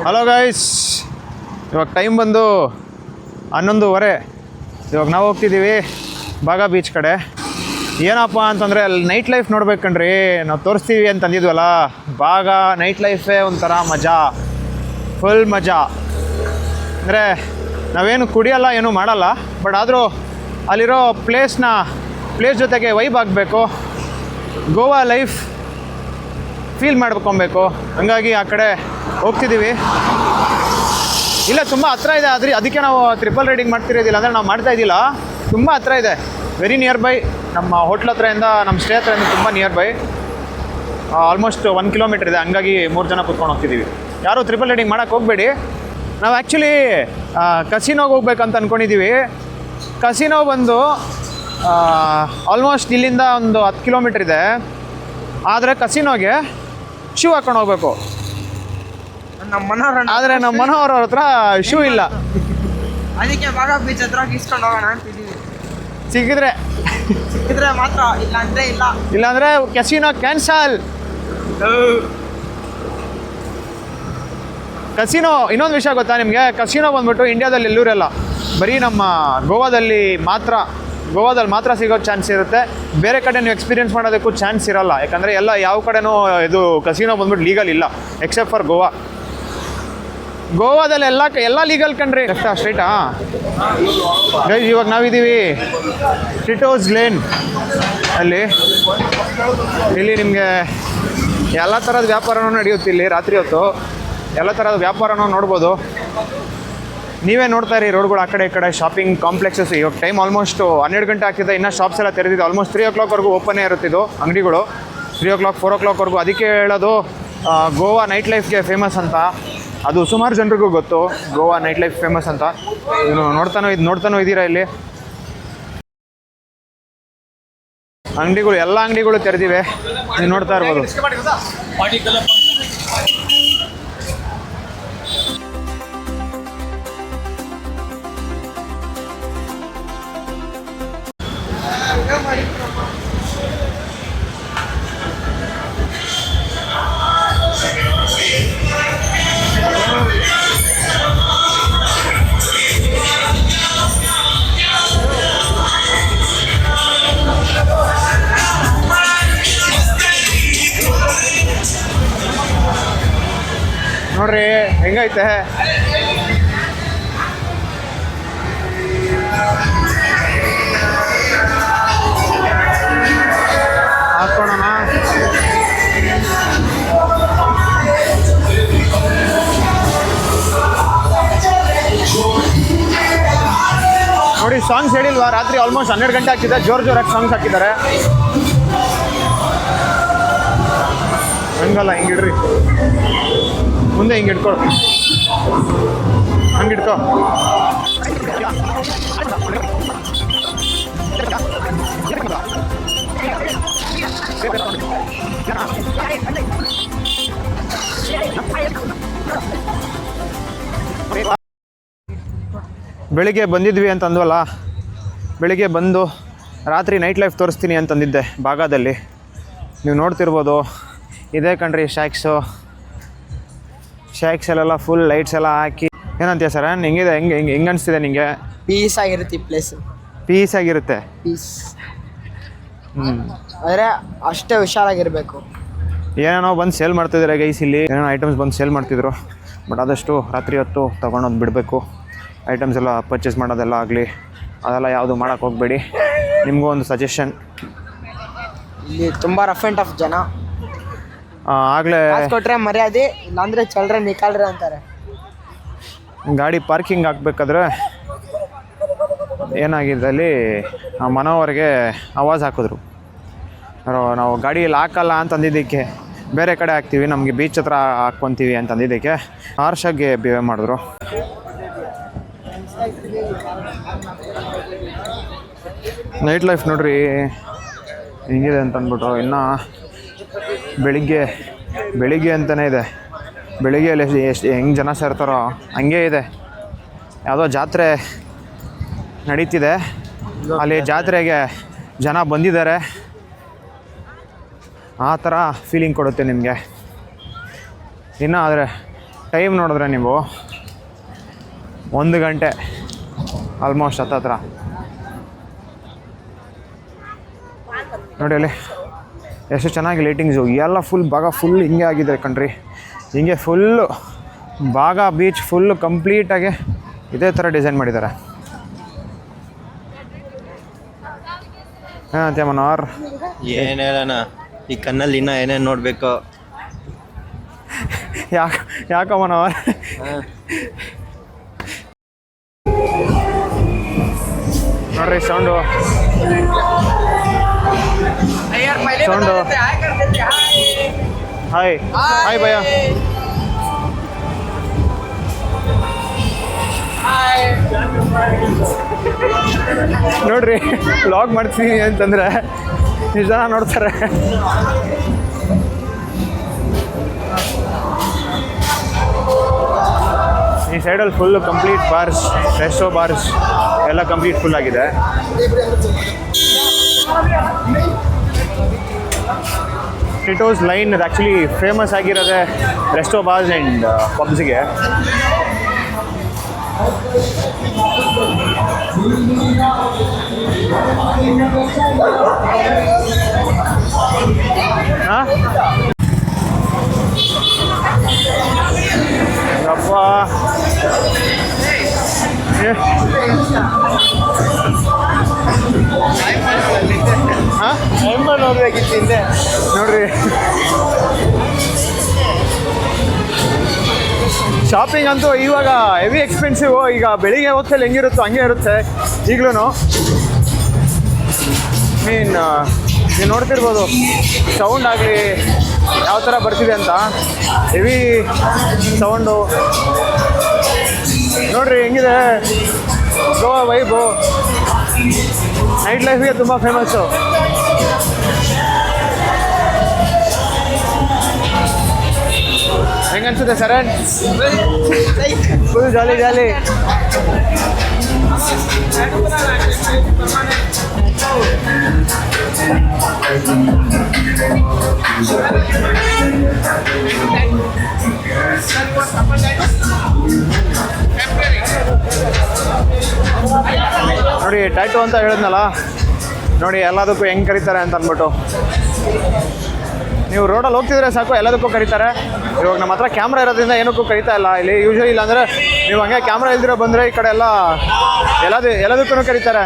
Hello guys, ಇವಾಗ time ಬಂದು 11:30. ಇವಾಗ ನಾವು ಹೋಗ್ತಿದ್ದೀವಿ ಬಾಗ ಬೀಚ್ ಕಡೆ. ಏನಪ್ಪ ಅಂತಂದರೆ ಅಲ್ಲಿ ನೈಟ್ ಲೈಫ್ ನೋಡ್ಬೇಕಣ್ರಿ, ನಾವು ತೋರಿಸ್ತೀವಿ ಅಂತ ಅಂದಿದ್ವಲ್ಲ. ಬಾಗ ನೈಟ್ ಲೈಫೇ ಒಂಥರ ಮಜಾ, ಫುಲ್ ಮಜಾ. ಅಂದರೆ ನಾವೇನು ಕುಡಿಯೋಲ್ಲ, ಏನೂ ಮಾಡಲ್ಲ, ಬಟ್ ಆದರೂ ಅಲ್ಲಿರೋ ಪ್ಲೇಸ್ ಜೊತೆಗೆ ವೈಬ್ ಆಗಬೇಕು, ಗೋವಾ ಲೈಫ್ ಫೀಲ್ ಮಾಡ್ಕೊಬೇಕು. ಹಂಗಾಗಿ ಆ ಕಡೆ ಹೋಗ್ತಿದ್ದೀವಿ. ಇಲ್ಲ, ತುಂಬ ಹತ್ರ ಇದೆ, ಅದಕ್ಕೆ ನಾವು ಟ್ರಿಪಲ್ ರೈಡಿಂಗ್ ಮಾಡ್ತಿರೋದಿಲ್ಲ, ಅಂದರೆ ನಾವು ಮಾಡ್ತಾ ಇದ್ದಿಲ್ಲ. ತುಂಬ ಹತ್ರ ಇದೆ, ವೆರಿ ನಿಯರ್ ಬೈ. ನಮ್ಮ ಹೋಟ್ಲ್ ಹತ್ರದಿಂದ ನಮ್ಮ ಸ್ಟೇ ಹತ್ರದಿಂದ ತುಂಬ ನಿಯರ್ ಬೈ, ಆಲ್ಮೋಸ್ಟ್ 1 ಕಿಲೋಮೀಟರ್ ಇದೆ. ಹಂಗಾಗಿ 3 ಜನ ಕೂತ್ಕೊಂಡು ಹೋಗ್ತಿದ್ದೀವಿ. ಯಾರೂ ಟ್ರಿಪಲ್ ರೈಡಿಂಗ್ ಮಾಡೋಕ್ಕೆ ಹೋಗಬೇಡಿ. ನಾವು ಆ್ಯಕ್ಚುಲಿ ಕಸಿನೋಗೆ ಹೋಗ್ಬೇಕಂತ ಅಂದ್ಕೊಂಡಿದ್ದೀವಿ. ಕಸಿನೋ ಬಂದು ಆಲ್ಮೋಸ್ಟ್ ಇಲ್ಲಿಂದ ಒಂದು 10 ಕಿಲೋಮೀಟ್ರ್ ಇದೆ. ಆದರೆ ಕಸಿನೋಗೆ ಶೂ ಹಾಕೊಂಡು ಹೋಗ್ಬೇಕು. ಆದರೆ ನಮ್ಮ ಮನೋಹರ್ ಅವ್ರ ಹತ್ರ ಶೂ ಇಲ್ಲ, ಅದಕ್ಕೆ ಬಾಗ ಬೀಚ್ ಹತ್ರ ಇಸ್ಕೊಂಡು ಹೋಗೋಣ ಅಂತಿದ್ದೀವಿ. ಸಿಕ್ಕಿದ್ರೆ ಮಾತ್ರ, ಇಲ್ಲಾಂದರೆ ಕೆಸಿನೋ ಕ್ಯಾನ್ಸಲ್. ಕಸಿನೋ ಇನ್ನೊಂದು ವಿಷಯ ಗೊತ್ತಾ ನಿಮಗೆ? ಕಸಿನೋ ಬಂದ್ಬಿಟ್ಟು ಇಂಡಿಯಾದಲ್ಲಿ ಎಲ್ಲೂರಲ್ಲ, ಬರೀ ನಮ್ಮ ಗೋವಾದಲ್ಲಿ ಮಾತ್ರ ಸಿಗೋ ಚಾನ್ಸ್ ಇರುತ್ತೆ. ಬೇರೆ ಕಡೆ ನೀವು ಎಕ್ಸ್ಪೀರಿಯೆನ್ಸ್ ಮಾಡೋದಕ್ಕೂ ಚಾನ್ಸ್ ಇರಲ್ಲ, ಯಾಕಂದರೆ ಯಾವ ಕಡೆನೂ ಇದು ಕಸಿನೋ ಬಂದ್ಬಿಟ್ಟು ಲೀಗಲ್ ಇಲ್ಲ, ಎಕ್ಸೆಪ್ಟ್ ಫಾರ್ ಗೋವಾದಲ್ಲಿ ಎಲ್ಲ ಲೀಗಲ್ ಕಣ್ರಿ. ಸ್ಟ್ರೈಟಾ ಗೈಸ್, ಇವಾಗ ನಾವಿದ್ದೀವಿ ಟಿಟೋಸ್ ಲೇನ್ ಅಲ್ಲಿ. ಇಲ್ಲಿ ನಿಮಗೆ ಎಲ್ಲ ಥರದ ವ್ಯಾಪಾರನೂ ನಡೆಯುತ್ತೆ. ಇಲ್ಲಿ ರಾತ್ರಿ ಹೊತ್ತು ಎಲ್ಲ ಥರದ ವ್ಯಾಪಾರನೂ ನೋಡ್ಬೋದು. ನೀವೇ ನೋಡ್ತಾ ಇರಿ ರೋಡ್ಗಳು, ಆ ಕಡೆ ಈ ಕಡೆ ಶಾಪಿಂಗ್ ಕಾಂಪ್ಲೆಕ್ಸಸ್. ಇವಾಗ ಟೈಮ್ ಆಲ್ಮೋಸ್ಟ್ 12 ಗಂಟೆ ಆಗ್ತಿದೆ, ಇನ್ನೂ ಶಾಪ್ಸ್ ಎಲ್ಲ ತೆರೆದಿದೆ. ಆಲ್ಮೋಸ್ಟ್ 3 o'clockವರೆಗೂ ಓಪನ್ನೇ ಇರುತ್ತಿದ್ದು ಅಂಗಡಿಗಳು, 3 o'clock 4 o'clockವರೆಗೂ. ಅದಕ್ಕೆ ಹೇಳೋದು ಗೋವಾ ನೈಟ್ ಲೈಫ್ಗೆ ಫೇಮಸ್ ಅಂತ. ಅದು ಸುಮಾರು ಜನರಿಗೂ ಗೊತ್ತು, ಗೋವಾ ನೈಟ್ ಲೈಫ್ ಫೇಮಸ್ ಅಂತ. ನೋಡ್ತಾನೋ ಇದ್ದೀರಾ ಇಲ್ಲಿ ಅಂಗಡಿಗಳು, ಎಲ್ಲ ಅಂಗಡಿಗಳು ತೆರೆದಿವೆ, ನೀವು ನೋಡ್ತಾ ಇರ್ಬೋದು. ನೋಡ್ರಿ ಹೆಂಗೈತೆ. ಹಾಕೋಣ. ನೋಡಿ, ಸಾಂಗ್ಸ್ ಹೇಳಿಲ್ವಾ? ರಾತ್ರಿ ಆಲ್ಮೋಸ್ಟ್ 12 ಗಂಟೆ ಆಗ್ತಿದೆ, ಜೋರಾಗಿ ಸಾಂಗ್ಸ್ ಹಾಕಿದ್ದಾರೆ. ಹಂಗಲ್ಲ, ಹಿಂಗಿಡ್ರಿ, ಮುಂದೆ ಹಿಂಗೆ ಇಟ್ಕೊ, ಹಂಗಿಟ್ಕೊ. ಬೆಳಿಗ್ಗೆ ಬಂದಿದ್ವಿ ಅಂತ ಅಂದ್ವಲ್ಲ, ಬೆಳಿಗ್ಗೆ ಬಂದು ರಾತ್ರಿ ನೈಟ್ ಲೈಫ್ ತೋರಿಸ್ತೀನಿ ಅಂತಂದಿದ್ದೆ ಬಾಗಾದಲ್ಲಿ. ನೀವು ನೋಡ್ತಿರ್ಬೋದು, ಇದೇ ಕಣ್ರಿ ಶ್ಯಾಕ್ಸಲ್ಲೆಲ್ಲ ಫುಲ್ ಲೈಟ್ಸ್ ಎಲ್ಲ ಹಾಕಿ. ಏನಂತೀಯ ಸರ್, ಹೆಂಗಿದೆ? ಹೆಂಗೆ ಅನಿಸ್ತಿದೆ ನಿಮಗೆ? ಪೀಸ್ ಆಗಿರುತ್ತೆ ಈ ಪ್ಲೇಸ್, ಪೀಸ್ ಆಗಿರುತ್ತೆ. ಆದರೆ ಅಷ್ಟೇ ಹುಷಾರಾಗಿರಬೇಕು. ಏನೇನೋ ಬಂದು ಸೇಲ್ ಮಾಡ್ತಿದ್ದಾರೆ ಗೈಸ್, ಇಲ್ಲಿ ಏನೇನೋ ಐಟಮ್ಸ್ ಬಂದು ಸೇಲ್ ಮಾಡ್ತಿದ್ರು. ಬಟ್ ಆದಷ್ಟು ರಾತ್ರಿ ಹೊತ್ತು ತೊಗೊಂಡೋದು ಬಿಡಬೇಕು. ಐಟಮ್ಸ್ ಎಲ್ಲ ಪರ್ಚೇಸ್ ಮಾಡೋದೆಲ್ಲ ಆಗಲಿ, ಅದೆಲ್ಲ ಯಾವುದು ಮಾಡೋಕ್ಕೆ ಹೋಗಬೇಡಿ. ನಿಮಗೂ ಒಂದು ಸಜೆಷನ್, ಇಲ್ಲಿ ತುಂಬ ರಫ್ ಆ್ಯಂಡ್ ಟಫ್ ಜನ. ಆಗಲೇ ಕೊಟ್ಟರೆ ಮರ್ಯಾದೆ, ಇಲ್ಲಾಂದರೆ ಚಲ್ರೆ ನಿಕಾಲ್ರೆ ಅಂತಾರೆ. ಗಾಡಿ ಪಾರ್ಕಿಂಗ್ ಹಾಕ್ಬೇಕಾದ್ರೆ ಏನಾಗಿದೆ ಅಲ್ಲಿ, ಮನೋವರೆಗೆ ಆವಾಜ್ ಹಾಕಿದ್ರು. ನಾವು ಗಾಡಿಯಲ್ಲಿ ಹಾಕಲ್ಲ ಅಂತಂದಿದ್ದಕ್ಕೆ ಬೇರೆ ಕಡೆ ಹಾಕ್ತೀವಿ, ನಮಗೆ ಬೀಚ್ ಹತ್ರ ಹಾಕ್ಕೊತೀವಿ ಅಂತಂದಿದ್ದಕ್ಕೆ ಹಾರ್ಷಾಗಿ ಬಿಹೇವ್ ಮಾಡಿದ್ರು. ನೈಟ್ ಲೈಫ್ ನೋಡ್ರಿ ಹೆಂಗಿದೆ ಅಂತ ಅಂದ್ಬಿಟ್ಟು. ಇನ್ನು ಬೆಳಿಗ್ಗೆ ಅಂತಲೇ ಇದೆ. ಬೆಳಿಗ್ಗೆಯಲ್ಲಿ ಹೆಂಗೆ ಜನ ಸೇರ್ತಾರೋ ಹಂಗೆ ಇದೆ. ಯಾವುದೋ ಜಾತ್ರೆ ನಡೀತಿದೆ, ಅಲ್ಲಿ ಜಾತ್ರೆಗೆ ಜನ ಬಂದಿದ್ದಾರೆ, ಆ ಥರ ಫೀಲಿಂಗ್ ಕೊಡುತ್ತೆ ನಿಮಗೆ. ಇನ್ನು ಆದರೆ ಟೈಮ್ ನೋಡಿದ್ರೆ ನೀವು 1 ಗಂಟೆ ಆಲ್ಮೋಸ್ಟ್ ಹತ್ತತ್ರ. ನೋಡಿ ಅಲ್ಲಿ ಎಷ್ಟು ಚೆನ್ನಾಗಿ ಲೈಟಿಂಗ್ಸು ಎಲ್ಲ ಫುಲ್ ಭಾಗ ಫುಲ್ ಹಿಂಗೆ ಆಗಿದೆ ಕಣ್ರಿ. ಹಿಂಗೆ ಫುಲ್ಲು ಭಾಗ ಬೀಚ್ ಫುಲ್ಲು ಕಂಪ್ಲೀಟಾಗಿ ಇದೇ ಥರ ಡಿಸೈನ್ ಮಾಡಿದ್ದಾರೆ. ಹಾಂ ತ್ಯಾಮನವ್ರು ಏನು ಹೇಳೋಣ, ಈ ಕಣ್ಣಲ್ಲಿ ಇನ್ನೂ ಏನೇನು ನೋಡಬೇಕು. ಯಾಕಮ್ಮನವ್ರು ನೋಡ್ರಿ ಸೌಂಡು ಸೌಂಡು. ಹಾಯ್ ಹಾಯ್ ಭಯ್ಯ. ನೋಡ್ರಿ ವ್ಲಾಗ್ ಮಾಡ್ತೀನಿ ಅಂತಂದ್ರೆ ಇಷ್ಟು ಜನ ನೋಡ್ತಾರೆ. ಈ ಸೈಡಲ್ಲಿ full complete bars, resto bars ಎಲ್ಲ ಕಂಪ್ಲೀಟ್ ಫುಲ್ ಆಗಿದೆ. ಟಿಟೋಸ್ ಲೈನ್ ಆ್ಯಕ್ಚುಲಿ ಫೇಮಸ್ ಆಗಿರೋದೆ ರೆಸ್ಟೋ ಬಾರ್ಸ್ ಆ್ಯಂಡ್ ಪಬ್ಸ್ಗೆ. ಹಾಂ ಅಪ್ಪ ನೋಡ್ಬೇಕಿತ್ತು ಹಿಂದೆ. ನೋಡ್ರಿ ಶಾಪಿಂಗ್ ಅಂತೂ ಇವಾಗ ಹೆವಿ ಎಕ್ಸ್ಪೆನ್ಸಿವ್. ಈಗ ಬೆಳಿಗ್ಗೆ ಹೊತ್ತಲ್ಲಿ ಹೆಂಗಿರುತ್ತೋ ಹಂಗೆ ಇರುತ್ತೆ ಈಗಲೂ. ಮೀನ್ ನೀವು ನೋಡ್ತಿರ್ಬೋದು ಸೌಂಡ್ ಆಗಲಿ ಯಾವ ಥರ ಬರ್ತಿದೆ ಅಂತ. ಹೆವಿ ಸೌಂಡು ನೋಡ್ರಿ ಹೆಂಗಿದೆ. ಗೋವಾ ವೈಬು ನೈಟ್ ಲೈಫ್ಗೆ ತುಂಬ ಫೇಮಸ್ಸು. ಹೆಂಗನ್ಸುತ್ತೆ ಸರನ್? ಫುಲ್ ಜಾಲಿ ಜಾಲಿ. ನೋಡಿ ಟ್ಯಾಟೂ ಅಂತ ಹೇಳಿದ್ನಲ್ಲ, ನೋಡಿ ಎಲ್ಲದಕ್ಕೂ ಹೆಂಗೆ ಕರೀತಾರೆ ಅಂತ ಅಂದ್ಬಿಟ್ಟು. ನೀವು ರೋಡಲ್ಲಿ ಹೋಗ್ತಿದ್ರೆ ಸಾಕು ಎಲ್ಲದಕ್ಕೂ ಕರೀತಾರೆ. ಇವಾಗ ನಮ್ಮ ಹತ್ರ ಕ್ಯಾಮ್ರಾ ಇರೋದ್ರಿಂದ ಏನಕ್ಕೂ ಕರೀತಾ ಇಲ್ಲ ಇಲ್ಲಿ. ಯೂಶ್ವಲಿ ಇಲ್ಲಾಂದರೆ ನೀವು ಹಂಗೆ ಕ್ಯಾಮ್ರಾ ಇಲ್ದಿರೋ ಬಂದರೆ ಈ ಕಡೆ ಎಲ್ಲ ಎಲ್ಲದಕ್ಕೂ ಕರೀತಾರೆ.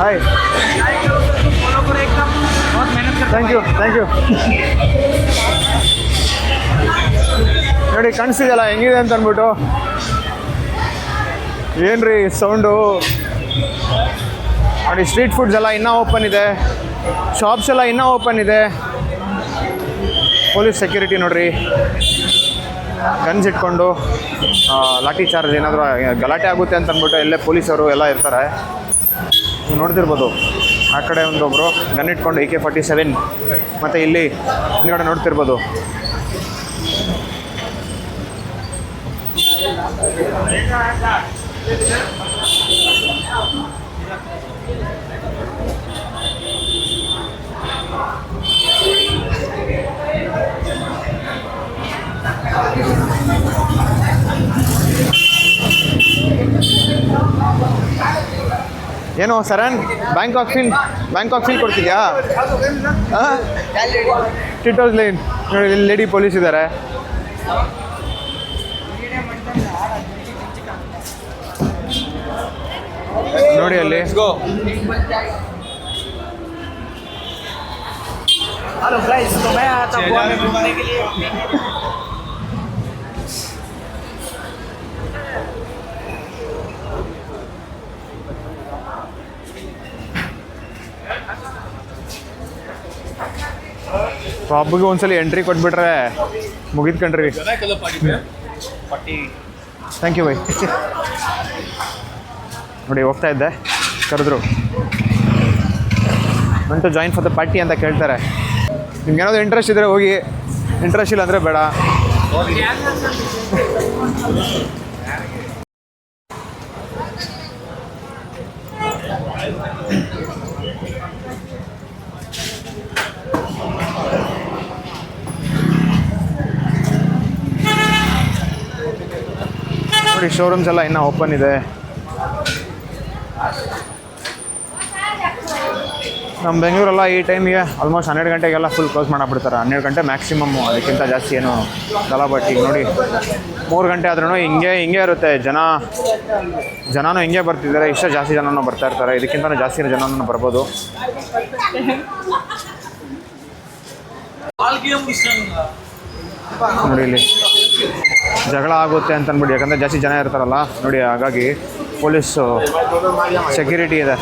ಹಾಯ್ ಥ್ಯಾಂಕ್ ಯು ನೋಡಿ ಕಾಣಿಸ್ತಿದೆಯಲ್ಲ ಹೆಂಗಿದೆ ಅಂತ ಅಂದ್ಬಿಟ್ಟು. ಏನ್ರಿ ಸೌಂಡು ನೋಡಿ. ಸ್ಟ್ರೀಟ್ ಫುಡ್ಸ್ ಎಲ್ಲ ಇನ್ನೂ ಓಪನ್ ಇದೆ, ಶಾಪ್ಸ್ ಎಲ್ಲ ಇನ್ನೂ ಓಪನ್ ಇದೆ. ಪೊಲೀಸ್ ಸೆಕ್ಯೂರಿಟಿ ನೋಡ್ರಿ ಗನ್ಸ್ ಇಟ್ಕೊಂಡು ಲಾಠಿ ಚಾರ್ಜ್ ಏನಾದರೂ ಗಲಾಟೆ ಆಗುತ್ತೆ ಅಂತ ಅಂದ್ಬಿಟ್ಟು ಎಲ್ಲೇ ಪೊಲೀಸರು ಎಲ್ಲ ಇರ್ತಾರೆ. ನೀವು ನೋಡ್ತಿರ್ಬೋದು ಆ ಕಡೆ ಒಂದೊಬ್ಬರು ಗನ್ ಇಟ್ಕೊಂಡು AK-47 ಮತ್ತು ಇಲ್ಲಿ ಹಿಂದ್ಗಡೆ ನೋಡ್ತಿರ್ಬೋದು. ಏನೋ ಸರನ್ ಬ್ಯಾಂಕಾಕ್ ಫೀಲ್ ಕೊಡ್ತಿದ್ಯಾ? ಟಿಟೋಸ್ ಲೈನ್ ನೋಡಿ, ಇಲ್ಲಿ ಲೇಡಿ ಪೊಲೀಸ್ ಇದ್ದಾರೆ. ನೋಡಿ ಅಲ್ಲಿ हेलो गाइस, तो मैं आया था गोवा में घूमने के लिए। ಪಬ್ಗೆ ಒಂದ್ಸಲಿ ಎಂಟ್ರಿ ಕೊಟ್ಬಿಟ್ರೆ ಮುಗಿದ್ ಕಣ್ರಿ. Thank you bye. ನೋಡಿ ಹೋಗ್ತಾ ಇದ್ದೆ, ಕರೆದ್ರು. Went to join for the party ಅಂತ ಕೇಳ್ತಾರೆ. ನಿಮ್ಗೆ ಏನಾದರೂ ಇಂಟ್ರೆಸ್ಟ್ ಇದ್ದರೆ ಹೋಗಿ, ಇಂಟ್ರೆಸ್ಟ್ ಇಲ್ಲ ಅಂದರೆ ಬೇಡ. ನೋಡಿ ಶೋರೂಮ್ಸ್ ಎಲ್ಲ ಇನ್ನೂ ಓಪನ್ ಇದೆ. ನಮ್ಮ ಬೆಂಗಳೂರೆಲ್ಲ ಈ ಟೈಮಿಗೆ ಆಲ್ಮೋಸ್ಟ್ 12 ಗಂಟೆಗೆಲ್ಲ ಫುಲ್ ಕ್ಲೋಸ್ ಮಾಡಿಬಿಡ್ತಾರೆ. 12 ಗಂಟೆ ಮ್ಯಾಕ್ಸಿಮಮ್ಮು, ಅದಕ್ಕಿಂತ ಜಾಸ್ತಿ ಏನು ಅಲ್ಲ. ಬಟ್ ಈಗ ನೋಡಿ 3 ಗಂಟೆ ಆದ್ರೂ ಹಿಂಗೆ ಇರುತ್ತೆ. ಜನನೂ ಹಿಂಗೆ ಬರ್ತಿದ್ದಾರೆ. ಇಷ್ಟ ಜಾಸ್ತಿ ಜನನೂ ಬರ್ತಾ ಇರ್ತಾರೆ. ಇದಕ್ಕಿಂತ ಜಾಸ್ತಿ ಜನನೂ ಬರ್ಬೋದು. ನೋಡಿ ಇಲ್ಲಿ ಜಗಳ ಆಗುತ್ತೆ ಅಂತ ಅಂದ್ಬಿಟ್ಟು, ಯಾಕಂದರೆ ಜಾಸ್ತಿ ಜನ ಇರ್ತಾರಲ್ಲ ನೋಡಿ, ಹಾಗಾಗಿ ಪೊಲೀಸು ಸೆಕ್ಯೂರಿಟಿ ಇದೆ.